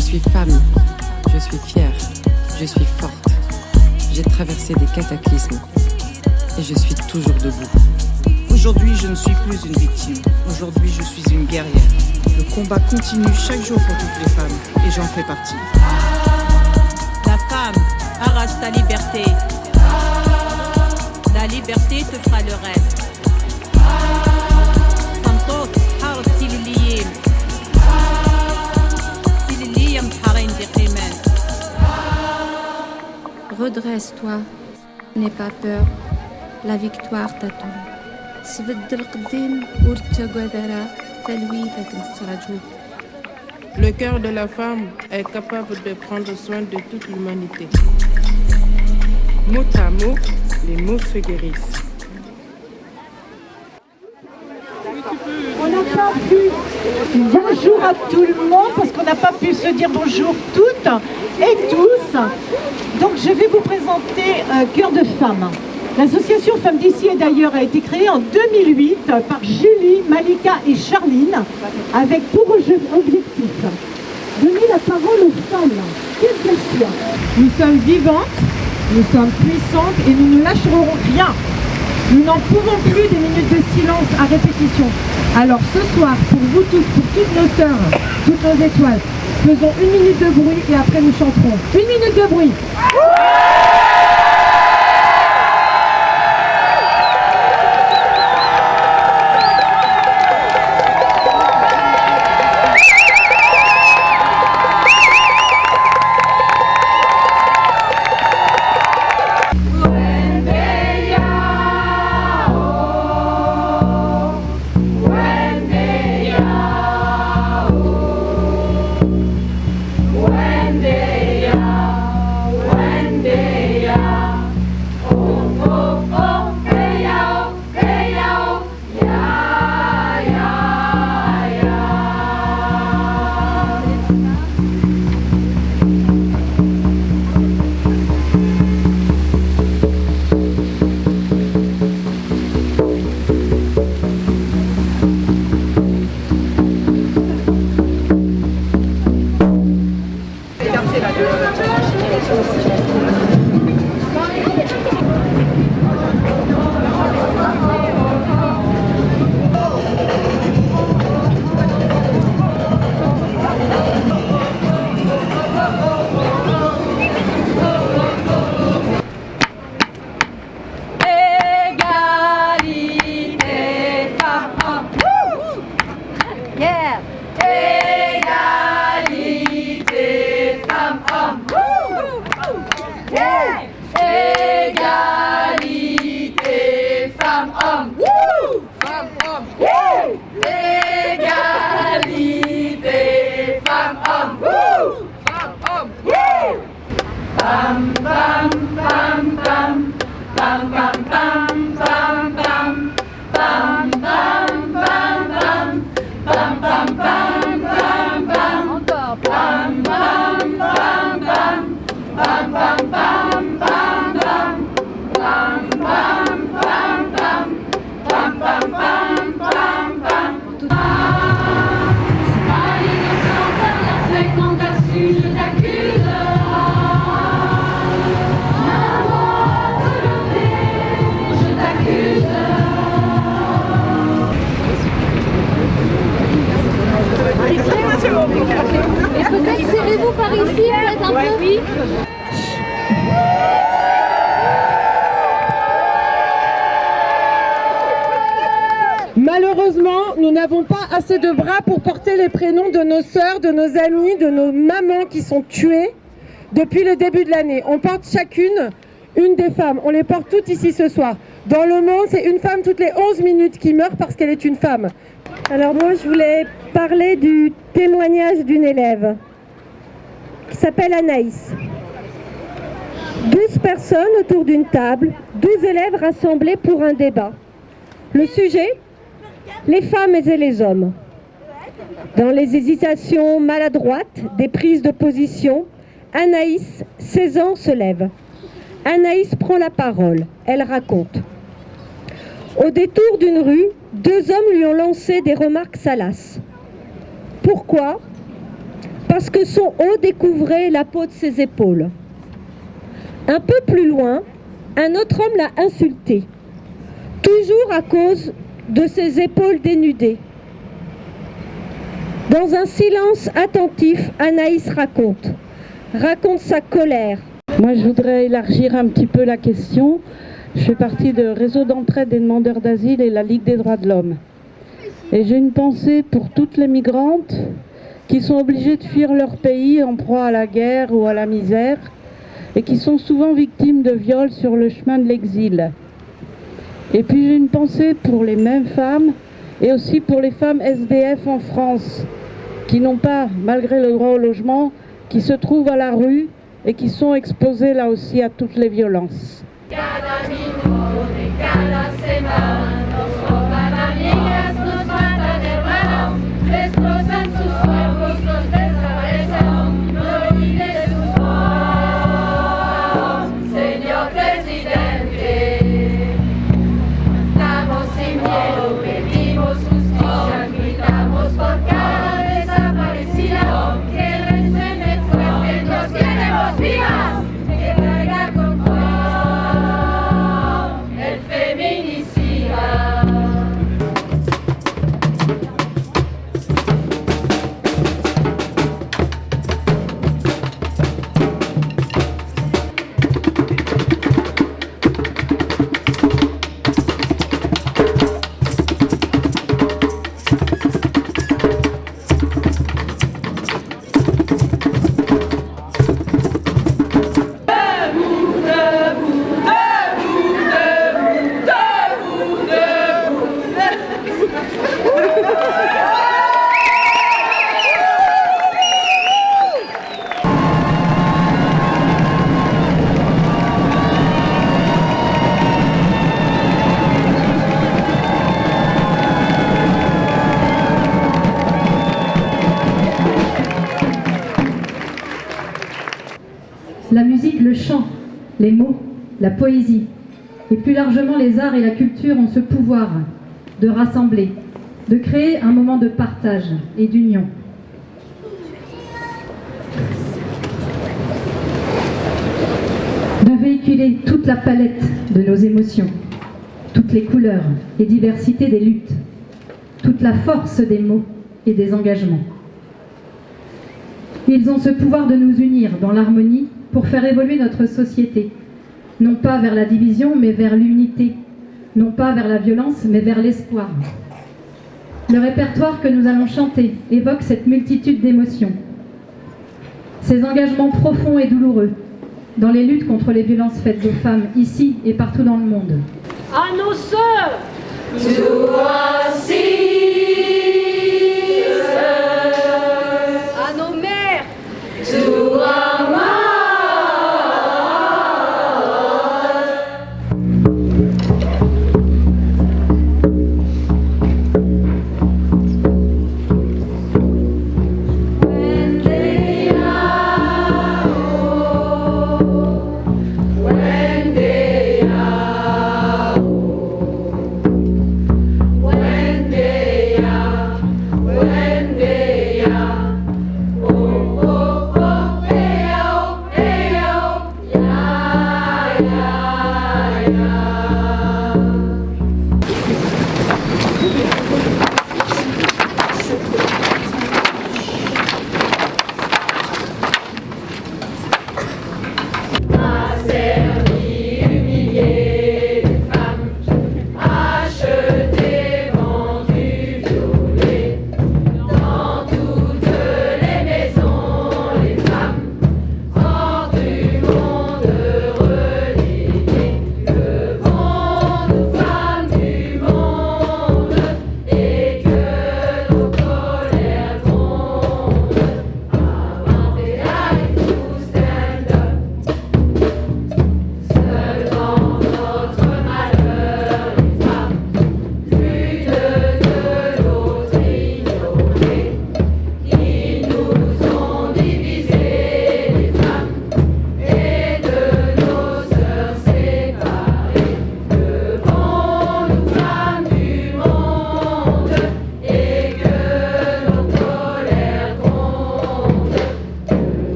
suis femme, je suis fière, je suis forte. J'ai traversé des cataclysmes et je suis toujours debout. Aujourd'hui, je ne suis plus une victime. Aujourd'hui, je suis une guerrière. Le combat continue chaque jour pour toutes les femmes et j'en fais partie. La femme, arrache ta liberté. La liberté te fera le reste. صمتوك حارب سيليليين سيليليين حارين دقيمان. Redresse-toi, n'aie pas peur, la victoire t'attend. سبد القديم ورتقدرا تلويثك مسترجو. Le cœur de la femme est capable de prendre soin de toute l'humanité. Mot à mot, les mots se guérissent. On n'a pas pu. Bonjour à tout le monde, parce qu'on n'a pas pu se dire bonjour toutes et tous. Donc je vais vous présenter Cœur de Femme. L'association Femmes d'ici et d'ailleurs a été créée en 2008 par Julie, Malika et Charline, avec pour objectif donner la parole aux femmes, quelles qu'elles soient. Nous sommes vivantes, nous sommes puissantes et nous ne lâcherons rien. Nous n'en pouvons plus des minutes de silence à répétition. Alors ce soir, pour vous tous, pour toutes nos sœurs, toutes nos étoiles, faisons 1 minute de bruit et après nous chanterons. 1 minute de bruit. Et peut-être serrez-vous par ici, peut-être un peu. Oui. Malheureusement, nous n'avons pas assez de bras pour porter les prénoms de nos sœurs, de nos amies, de nos mamans qui sont tuées depuis le début de l'année. On porte chacune une des femmes. On les porte toutes ici ce soir. Dans le monde, c'est une femme toutes les 11 minutes qui meurt parce qu'elle est une femme. Alors moi, je voulais parler du témoignage d'une élève qui s'appelle Anaïs. 12 personnes autour d'une table, 12 élèves rassemblés pour un débat. Le sujet ? Les femmes et les hommes. Dans les hésitations maladroites, des prises de position, Anaïs, 16 ans, se lève. Anaïs prend la parole. Elle raconte. Au détour d'une rue, 2 hommes lui ont lancé des remarques salaces. Pourquoi ? parce que son haut découvrait la peau de ses épaules. Un peu plus loin, un autre homme l'a insulté, toujours à cause de ses épaules dénudées. Dans un silence attentif, Anaïs raconte sa colère. Moi, je voudrais élargir un petit peu la question. Je fais partie de Réseau d'entraide des demandeurs d'asile et la Ligue des droits de l'homme. Et j'ai une pensée pour toutes les migrantes qui sont obligées de fuir leur pays en proie à la guerre ou à la misère et qui sont souvent victimes de viols sur le chemin de l'exil. Et puis j'ai une pensée pour les mêmes femmes et aussi pour les femmes SDF en France qui n'ont pas, malgré le droit au logement, qui se trouvent à la rue et qui sont exposées là aussi à toutes les violences. Cada minuto de cada semana nos roban amigas, nos matan hermanos, destrozan sus cuerpos, los desaparecen, no olvides su voz, señor presidente. Estamos sin miedo, pedimos justicia, gritamos por cada desaparecida, que resuene fuerte, nos queremos vivas, que caiga con La musique, le chant, les mots, la poésie, et plus largement les arts et la culture ont ce pouvoir de rassembler, de créer un moment de partage et d'union. De véhiculer toute la palette de nos émotions, toutes les couleurs et diversités des luttes, toute la force des mots et des engagements. Ils ont ce pouvoir de nous unir dans l'harmonie pour faire évoluer notre société, non pas vers la division, mais vers l'unité, non pas vers la violence, mais vers l'espoir. Le répertoire que nous allons chanter évoque cette multitude d'émotions, ces engagements profonds et douloureux dans les luttes contre les violences faites aux femmes, ici et partout dans le monde. À nos sœurs, à nos mères, When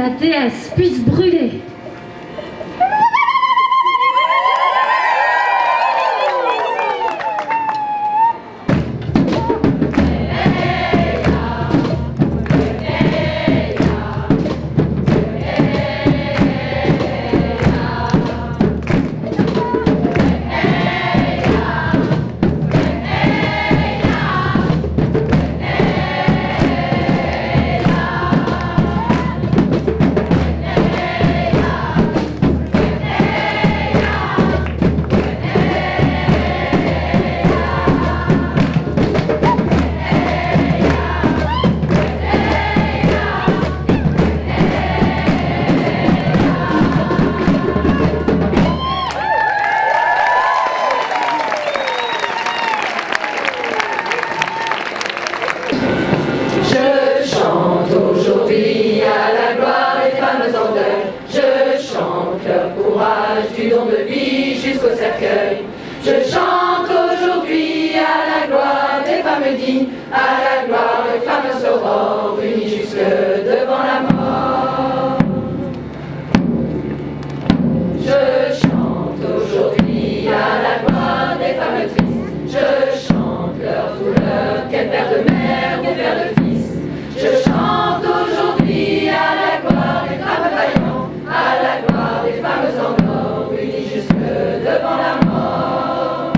la déesse puisse brûler. Du don de vie jusqu'au cercueil. Je chante aujourd'hui à la gloire des femmes dignes, à la gloire des femmes saurores, unies jusque devant la mort. Je chante aujourd'hui à la gloire des femmes tristes. Je chante leur douleur, qu'elles père de mère ou père de fils. Je chante aujourd'hui à la gloire des femmes vaillantes, à la gloire des femmes en or, unies jusque devant la mort.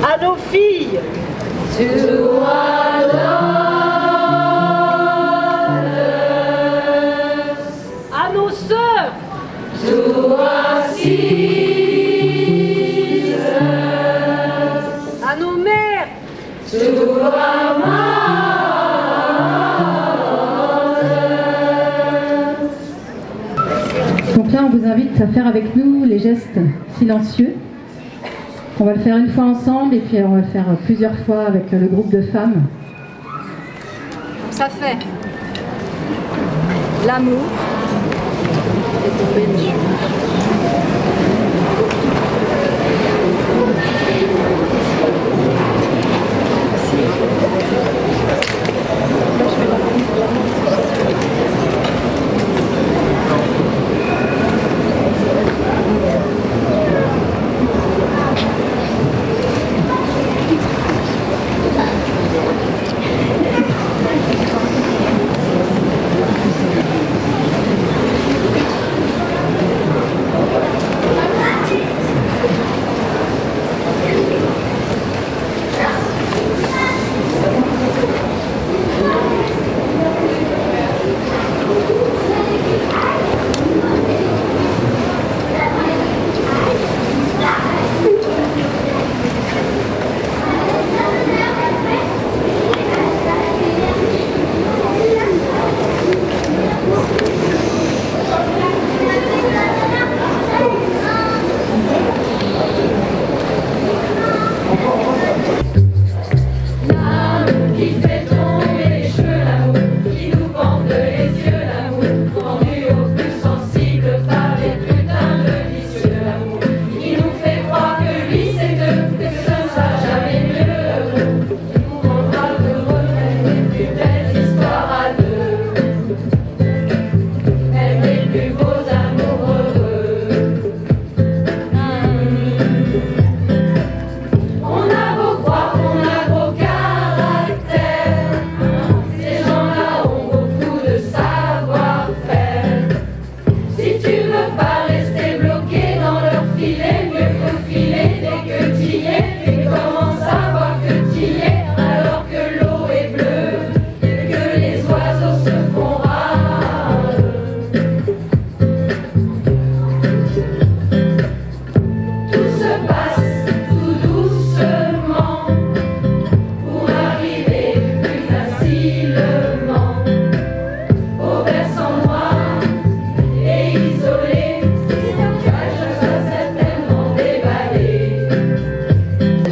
À nos filles, à nos sœurs, à nos mères, Donc là, on vous invite à faire avec nous les gestes silencieux. On va le faire une fois ensemble et puis on va le faire plusieurs fois avec le groupe de femmes. Ça fait l'amour est tombé dessus.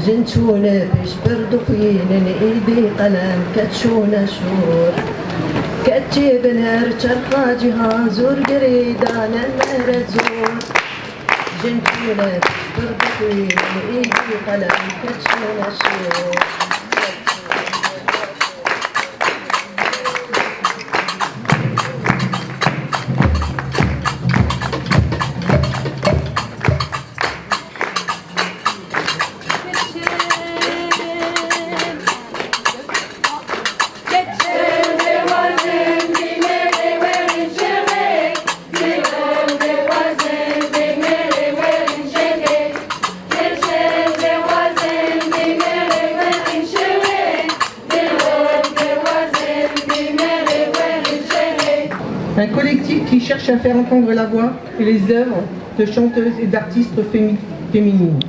جنتونا باش بردو خوينا ايدي قلم كتشونا شور كتجيب نار ترخى جهاز زور قريدانا نار زور جنتونا بربطي ايدي قلم كتشونا شير Un collectif qui cherche à faire entendre la voix et les œuvres de chanteuses et d'artistes féminines.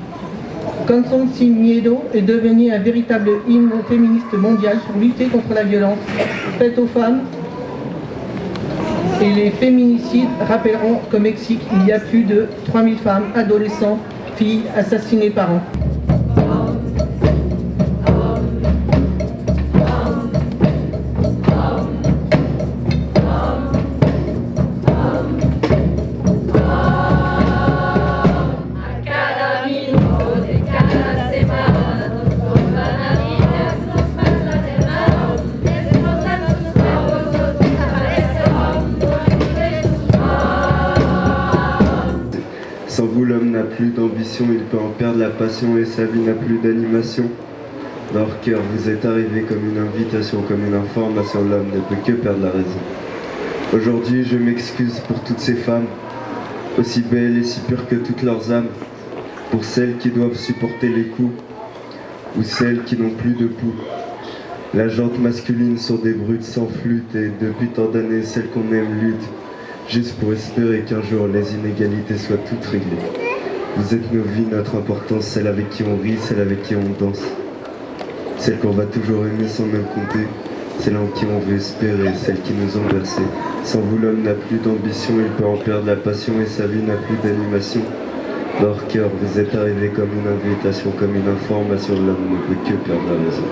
Canzone Sin Miedo est devenu un véritable hymne féministe mondial pour lutter contre la violence faite aux femmes. Et les féminicides rappelleront qu'au Mexique, il y a plus de 3000 femmes, adolescents, filles assassinées par an. Sans vous, l'homme n'a plus d'ambition, il peut en perdre la passion et sa vie n'a plus d'animation. Dans leur cœur, vous êtes arrivé comme une invitation, comme une information, l'homme ne peut que perdre la raison. Aujourd'hui, je m'excuse pour toutes ces femmes, aussi belles et si pures que toutes leurs âmes, pour celles qui doivent supporter les coups, ou celles qui n'ont plus de pouls. La jante masculine sont des brutes sans flûte, et depuis tant d'années, celles qu'on aime luttent, juste pour espérer qu'un jour les inégalités soient toutes réglées. Vous êtes nos vies, notre importance, celle avec qui on rit, celle avec qui on danse. Celle qu'on va toujours aimer sans même compter, celle en qui on veut espérer, celle qui nous ont bercés. Sans vous, l'homme n'a plus d'ambition, il peut en perdre la passion et sa vie n'a plus d'animation. Dans leur cœur, vous êtes arrivé comme une invitation, comme une information, l'homme ne peut que perdre la raison.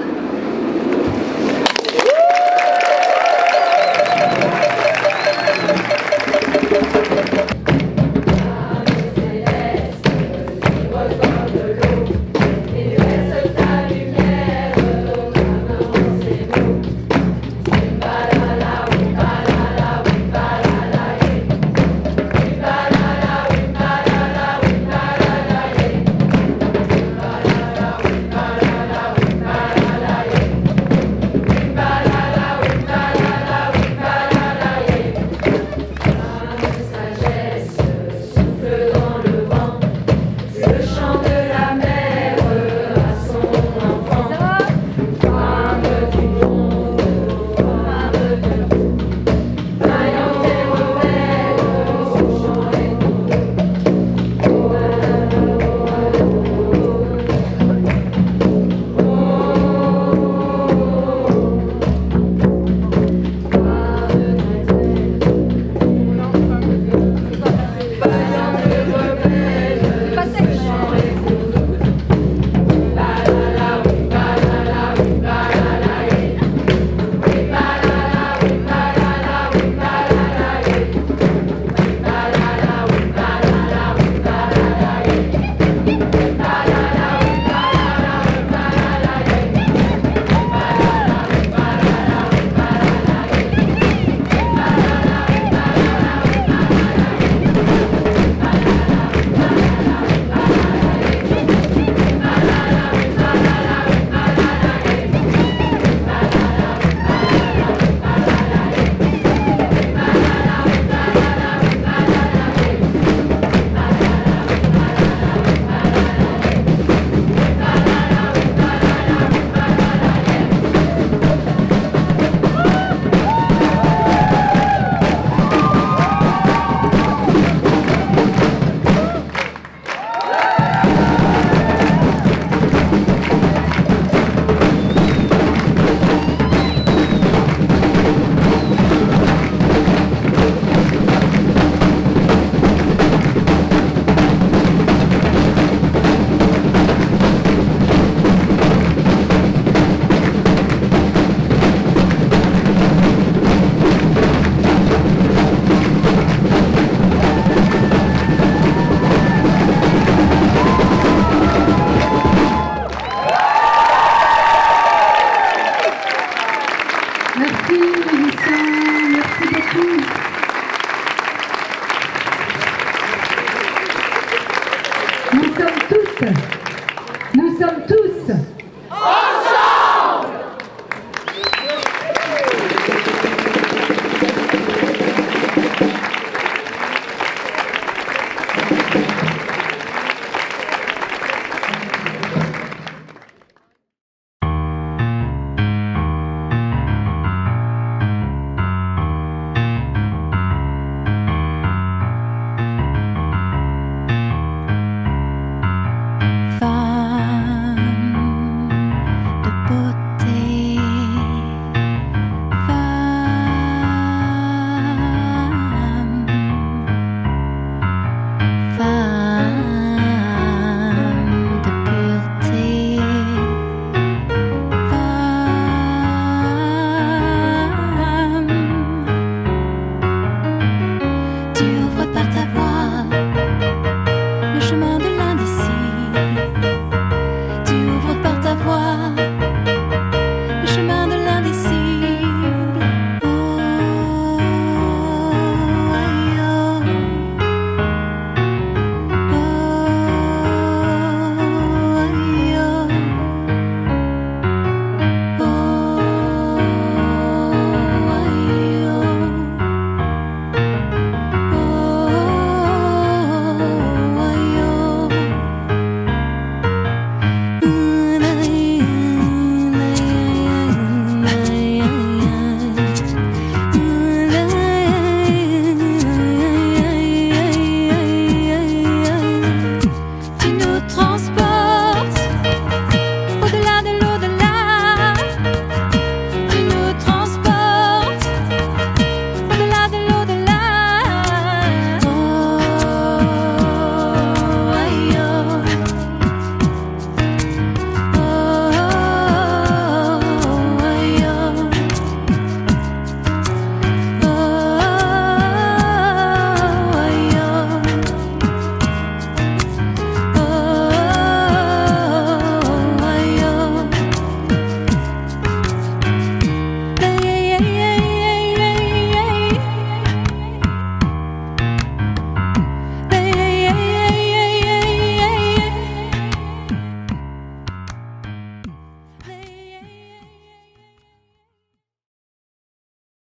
suite.